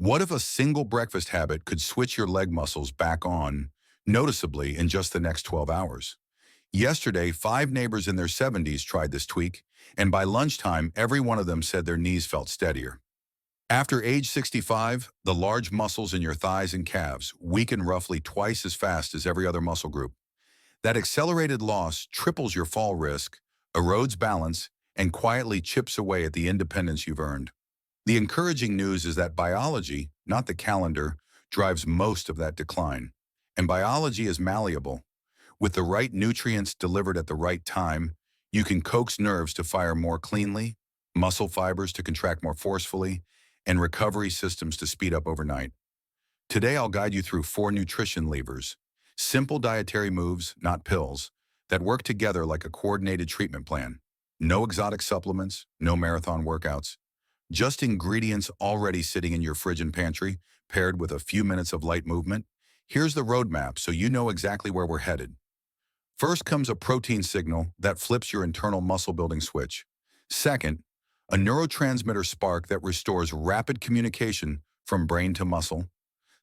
What if a single breakfast habit could switch your leg muscles back on noticeably in just the next 12 hours? Yesterday, 5 neighbors in their 70s tried this tweak, and by lunchtime, every one of them said their knees felt steadier. After age 65, the large muscles in your thighs and calves weaken roughly twice as fast as every other muscle group. That accelerated loss triples your fall risk, erodes balance, and quietly chips away at the independence you've earned. The encouraging news is that biology, not the calendar, drives most of that decline. And biology is malleable. With the right nutrients delivered at the right time, you can coax nerves to fire more cleanly, muscle fibers to contract more forcefully, and recovery systems to speed up overnight. Today I'll guide you through 4 nutrition levers, simple dietary moves, not pills, that work together like a coordinated treatment plan. No exotic supplements, no marathon workouts, just ingredients already sitting in your fridge and pantry, paired with a few minutes of light movement. Here's the roadmap so you know exactly where we're headed. First comes a protein signal that flips your internal muscle-building switch. Second, a neurotransmitter spark that restores rapid communication from brain to muscle.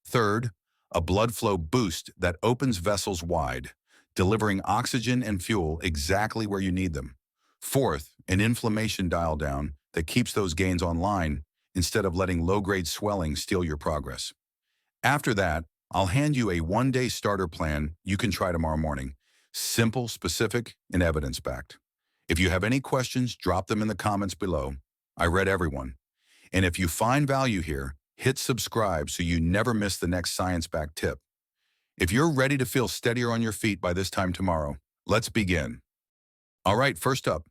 Third, a blood flow boost that opens vessels wide, delivering oxygen and fuel exactly where you need them. Fourth, an inflammation dial down that keeps those gains online instead of letting low-grade swelling steal your progress. After that, I'll hand you a 1-day starter plan you can try tomorrow morning. Simple, specific, and evidence-backed. If you have any questions, drop them in the comments below. I read everyone. And if you find value here, hit subscribe so you never miss the next science-backed tip. If you're ready to feel steadier on your feet by this time tomorrow, let's begin. All right, first up,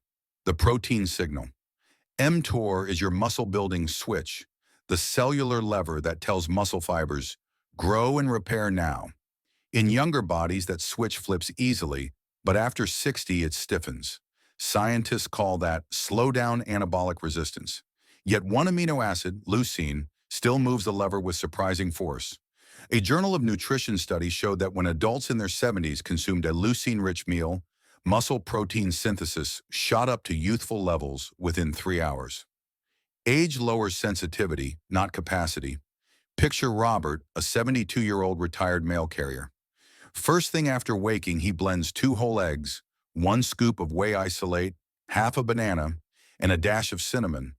the protein signal. mTOR is your muscle-building switch, the cellular lever that tells muscle fibers, grow and repair now. In younger bodies, that switch flips easily, but after 60, it stiffens. Scientists call that slow-down anabolic resistance. Yet one amino acid, leucine, still moves the lever with surprising force. A Journal of Nutrition study showed that when adults in their 70s consumed a leucine-rich meal, muscle protein synthesis shot up to youthful levels within 3 hours. Age lowers sensitivity, not capacity. Picture Robert, a 72-year-old retired mail carrier. First thing after waking, he blends 2 whole eggs, 1 scoop of whey isolate, half a banana, and a dash of cinnamon.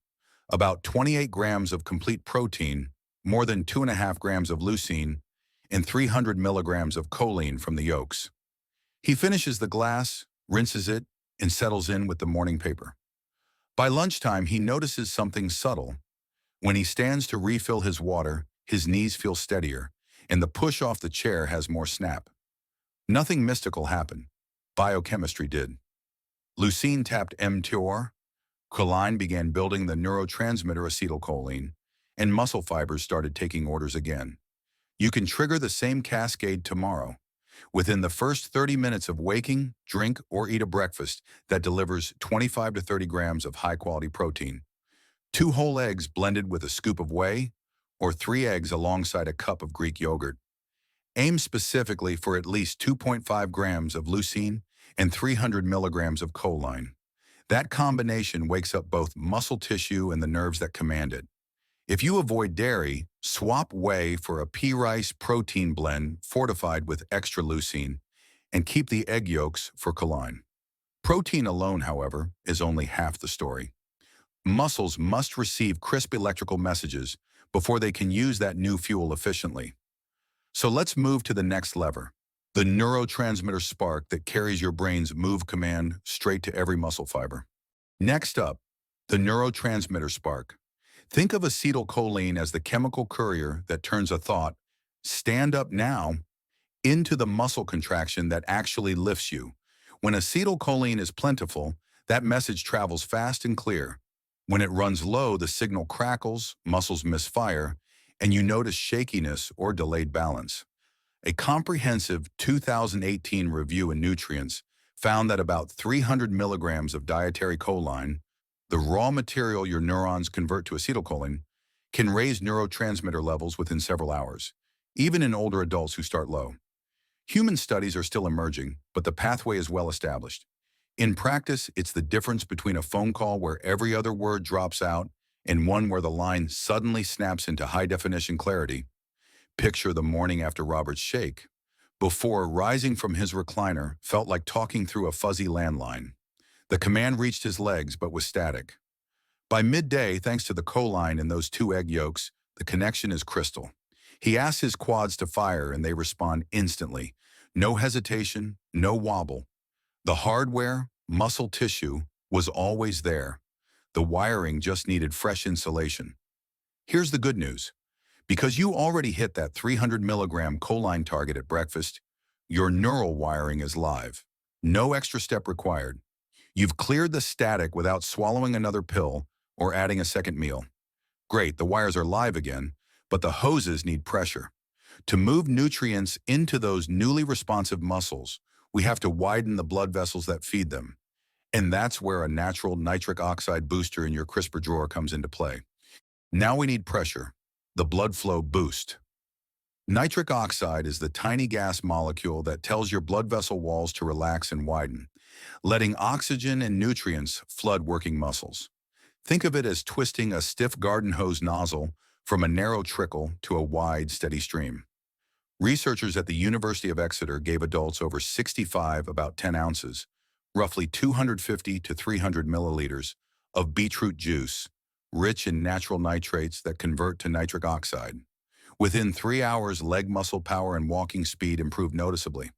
About 28 grams of complete protein, more than 2.5 grams of leucine, and 300 milligrams of choline from the yolks. He finishes the glass, rinses it, and settles in with the morning paper. By lunchtime, he notices something subtle. When he stands to refill his water, his knees feel steadier, and the push off the chair has more snap. Nothing mystical happened. Biochemistry did. Leucine tapped mTOR, choline began building the neurotransmitter acetylcholine, and muscle fibers started taking orders again. You can trigger the same cascade tomorrow. Within the first 30 minutes of waking, drink or eat a breakfast that delivers 25 to 30 grams of high-quality protein. 2 whole eggs blended with a scoop of whey, or 3 eggs alongside a cup of Greek yogurt. Aim specifically for at least 2.5 grams of leucine and 300 milligrams of choline. That combination wakes up both muscle tissue and the nerves that command it. If you avoid dairy, swap whey for a pea rice protein blend fortified with extra leucine, and keep the egg yolks for choline. Protein alone, however, is only half the story. Muscles must receive crisp electrical messages before they can use that new fuel efficiently. So let's move to the next lever, the neurotransmitter spark that carries your brain's move command straight to every muscle fiber. Next up, the neurotransmitter spark. Think of acetylcholine as the chemical courier that turns a thought, stand up now, into the muscle contraction that actually lifts you. When acetylcholine is plentiful, that message travels fast and clear. When it runs low, the signal crackles, muscles misfire, and you notice shakiness or delayed balance. A comprehensive 2018 review in Nutrients found that about 300 milligrams of dietary choline, the raw material your neurons convert to acetylcholine, can raise neurotransmitter levels within several hours, even in older adults who start low. Human studies are still emerging, but the pathway is well established. In practice, it's the difference between a phone call where every other word drops out and one where the line suddenly snaps into high-definition clarity. Picture the morning after Robert's shake. Before, rising from his recliner felt like talking through a fuzzy landline. The command reached his legs but was static. By midday, thanks to the choline in those two egg yolks, the connection is crystal. He asks his quads to fire and they respond instantly. No hesitation, no wobble. The hardware, muscle tissue, was always there. The wiring just needed fresh insulation. Here's the good news. Because you already hit that 300 milligram choline target at breakfast, your neural wiring is live. No extra step required. You've cleared the static without swallowing another pill or adding a second meal. Great, the wires are live again, but the hoses need pressure. To move nutrients into those newly responsive muscles, we have to widen the blood vessels that feed them. And that's where a natural nitric oxide booster in your crisper drawer comes into play. Now we need pressure, the blood flow boost. Nitric oxide is the tiny gas molecule that tells your blood vessel walls to relax and widen, letting oxygen and nutrients flood working muscles. Think of it as twisting a stiff garden hose nozzle from a narrow trickle to a wide, steady stream. Researchers at the University of Exeter gave adults over 65 about 10 ounces, roughly 250 to 300 milliliters, of beetroot juice, rich in natural nitrates that convert to nitric oxide. Within 3 hours, leg muscle power and walking speed improved noticeably.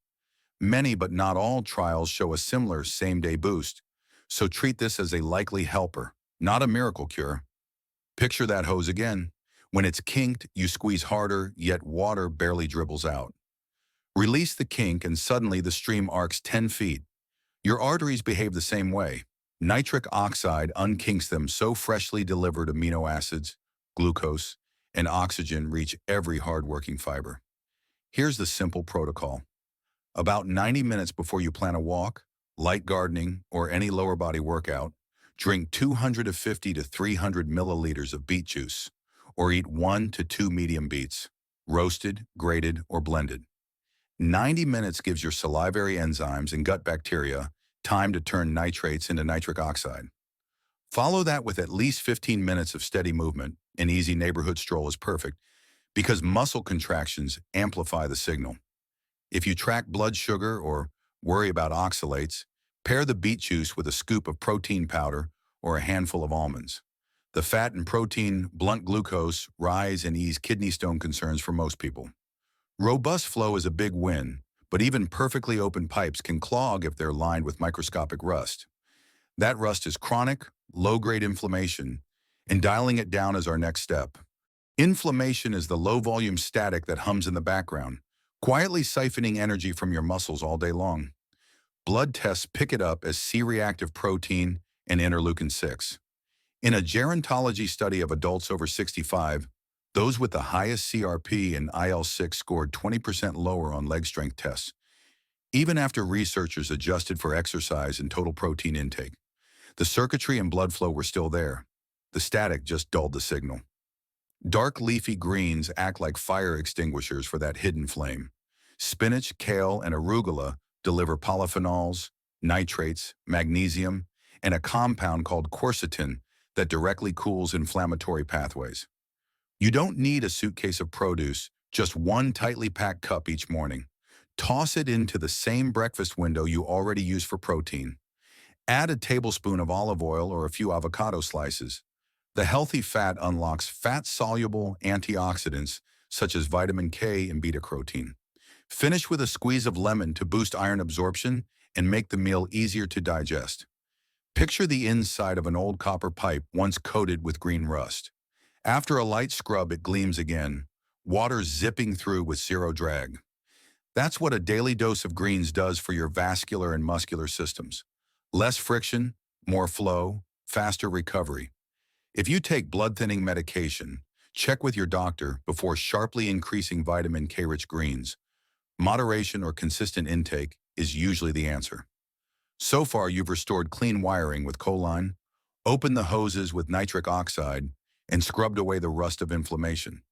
Many but not all trials show a similar same-day boost, so treat this as a likely helper, not a miracle cure. Picture that hose again. When it's kinked, you squeeze harder, yet water barely dribbles out. Release the kink and suddenly the stream arcs 10 feet. Your arteries behave the same way. Nitric oxide unkinks them so freshly delivered amino acids, glucose, and oxygen reach every hard-working fiber. Here's the simple protocol. About 90 minutes before you plan a walk, light gardening, or any lower body workout, drink 250 to 300 milliliters of beet juice, or eat 1 to 2 medium beets, roasted, grated, or blended. 90 minutes gives your salivary enzymes and gut bacteria time to turn nitrates into nitric oxide. Follow that with at least 15 minutes of steady movement. An easy neighborhood stroll is perfect because muscle contractions amplify the signal. If you track blood sugar or worry about oxalates, pair the beet juice with a scoop of protein powder or a handful of almonds. The fat and protein blunt glucose, rise, and ease kidney stone concerns for most people. Robust flow is a big win, but even perfectly open pipes can clog if they're lined with microscopic rust. That rust is chronic, low-grade inflammation, and dialing it down is our next step. Inflammation is the low-volume static that hums in the background, quietly siphoning energy from your muscles all day long. Blood tests pick it up as C-reactive protein and interleukin-6. In a gerontology study of adults over 65, those with the highest CRP and IL-6 scored 20% lower on leg strength tests, even after researchers adjusted for exercise and total protein intake. The circuitry and blood flow were still there. The static just dulled the signal. Dark leafy greens act like fire extinguishers for that hidden flame. Spinach, kale, and arugula deliver polyphenols, nitrates, magnesium, and a compound called quercetin that directly cools inflammatory pathways. You don't need a suitcase of produce, just one tightly packed cup each morning. Toss it into the same breakfast window you already use for protein. Add a tablespoon of olive oil or a few avocado slices. The healthy fat unlocks fat-soluble antioxidants such as vitamin K and beta-carotene. Finish with a squeeze of lemon to boost iron absorption and make the meal easier to digest. Picture the inside of an old copper pipe once coated with green rust. After a light scrub, it gleams again, water zipping through with zero drag. That's what a daily dose of greens does for your vascular and muscular systems. Less friction, more flow, faster recovery. If you take blood-thinning medication, check with your doctor before sharply increasing vitamin K-rich greens. Moderation or consistent intake is usually the answer. So far, you've restored clean wiring with Choline, opened the hoses with nitric oxide, and scrubbed away the rust of inflammation.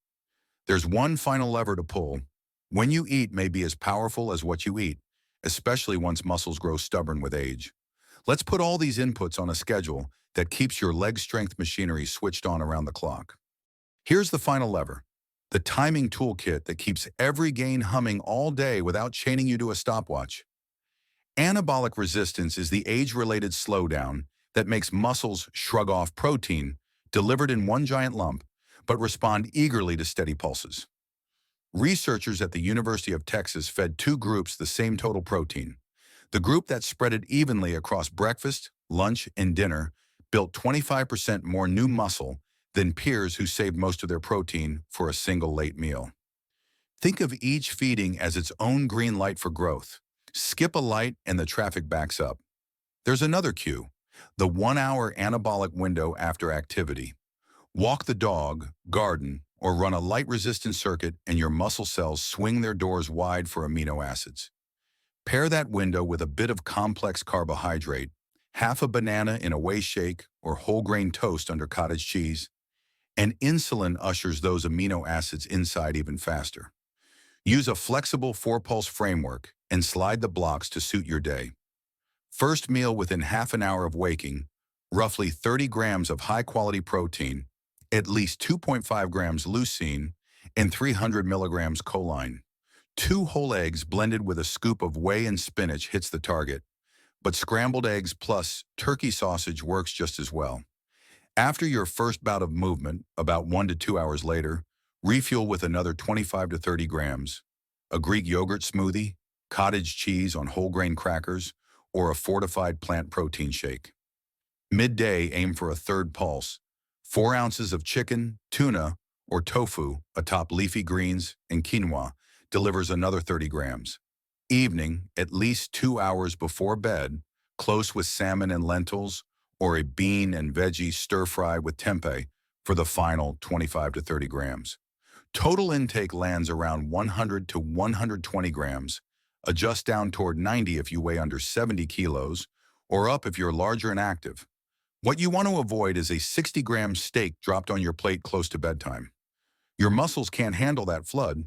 There's one final lever to pull. When you eat may be as powerful as what you eat, especially once muscles grow stubborn with age. Let's put all these inputs on a schedule that keeps your leg strength machinery switched on around the clock. Here's the final lever, the timing toolkit that keeps every gain humming all day without chaining you to a stopwatch. Anabolic resistance is the age-related slowdown that makes muscles shrug off protein delivered in one giant lump, but respond eagerly to steady pulses. Researchers at the University of Texas fed two groups the same total protein. The group that spread it evenly across breakfast, lunch, and dinner built 25% more new muscle than peers who saved most of their protein for a single late meal. Think of each feeding as its own green light for growth. Skip a light and the traffic backs up. There's another cue, the 1-hour anabolic window after activity. Walk the dog, garden, or run a light-resistant circuit and your muscle cells swing their doors wide for amino acids. Pair that window with a bit of complex carbohydrate, half a banana in a whey shake or whole grain toast under cottage cheese, and insulin ushers those amino acids inside even faster. Use a flexible 4-pulse framework and slide the blocks to suit your day. First meal within half an hour of waking, roughly 30 grams of high-quality protein, at least 2.5 grams leucine, and 300 milligrams choline. 2 whole eggs blended with a scoop of whey and spinach hits the target, but scrambled eggs plus turkey sausage works just as well. After your first bout of movement, about 1 to 2 hours later, refuel with another 25 to 30 grams, a Greek yogurt smoothie, cottage cheese on whole grain crackers, or a fortified plant protein shake. Midday, aim for a third pulse, 4 ounces of chicken, tuna, or tofu atop leafy greens and quinoa delivers another 30 grams. Evening, at least 2 hours before bed, close with salmon and lentils, or a bean and veggie stir-fry with tempeh for the final 25 to 30 grams. Total intake lands around 100 to 120 grams. Adjust down toward 90 if you weigh under 70 kilos, or up if you're larger and active. What you want to avoid is a 60-gram steak dropped on your plate close to bedtime. Your muscles can't handle that flood,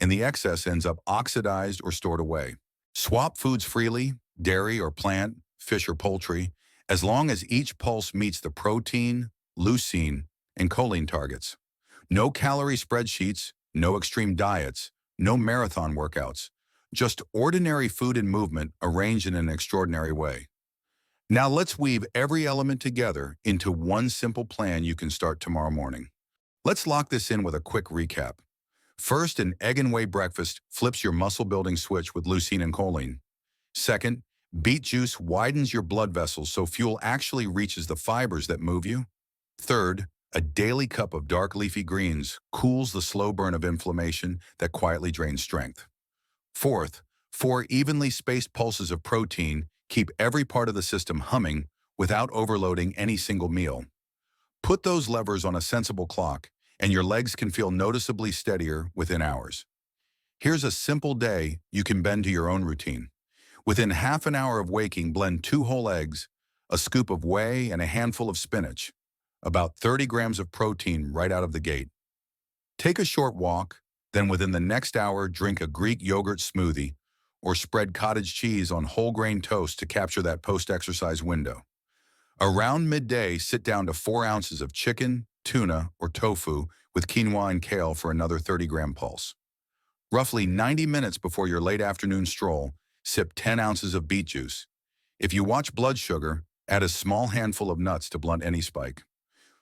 and the excess ends up oxidized or stored away. Swap foods freely, dairy or plant, fish or poultry, as long as each pulse meets the protein, leucine, and choline targets. No calorie spreadsheets, no extreme diets, no marathon workouts. Just ordinary food and movement arranged in an extraordinary way. Now let's weave every element together into one simple plan you can start tomorrow morning. Let's lock this in with a quick recap. First, an egg and whey breakfast flips your muscle-building switch with leucine and choline. Second, beet juice widens your blood vessels so fuel actually reaches the fibers that move you. Third, a daily cup of dark leafy greens cools the slow burn of inflammation that quietly drains strength. Fourth, 4 evenly spaced pulses of protein keep every part of the system humming without overloading any single meal. Put those levers on a sensible clock, and your legs can feel noticeably steadier within hours. Here's a simple day you can bend to your own routine. Within half an hour of waking, blend 2 whole eggs, a scoop of whey, and a handful of spinach. About 30 grams of protein right out of the gate. Take a short walk, then within the next hour, drink a Greek yogurt smoothie or spread cottage cheese on whole grain toast to capture that post-exercise window. Around midday, sit down to 4 ounces of chicken, tuna, or tofu with quinoa and kale for another 30-gram pulse. Roughly 90 minutes before your late afternoon stroll, sip 10 ounces of beet juice. If you watch blood sugar, add a small handful of nuts to blunt any spike.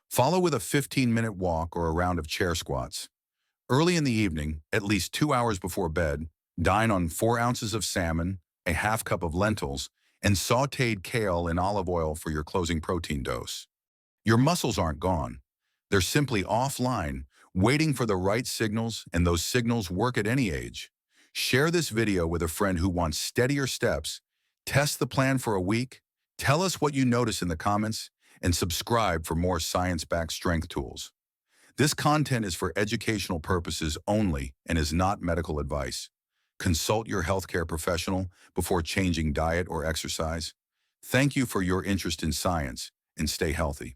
Follow with a 15-minute walk or a round of chair squats. Early in the evening, at least 2 hours before bed, dine on 4 ounces of salmon, a half cup of lentils, and sautéed kale in olive oil for your closing protein dose. Your muscles aren't gone. They're simply offline, waiting for the right signals, and those signals work at any age. Share this video with a friend who wants steadier steps. Test the plan for a week. Tell us what you notice in the comments, and subscribe for more science-backed strength tools. This content is for educational purposes only and is not medical advice. Consult your healthcare professional before changing diet or exercise. Thank you for your interest in science, and stay healthy.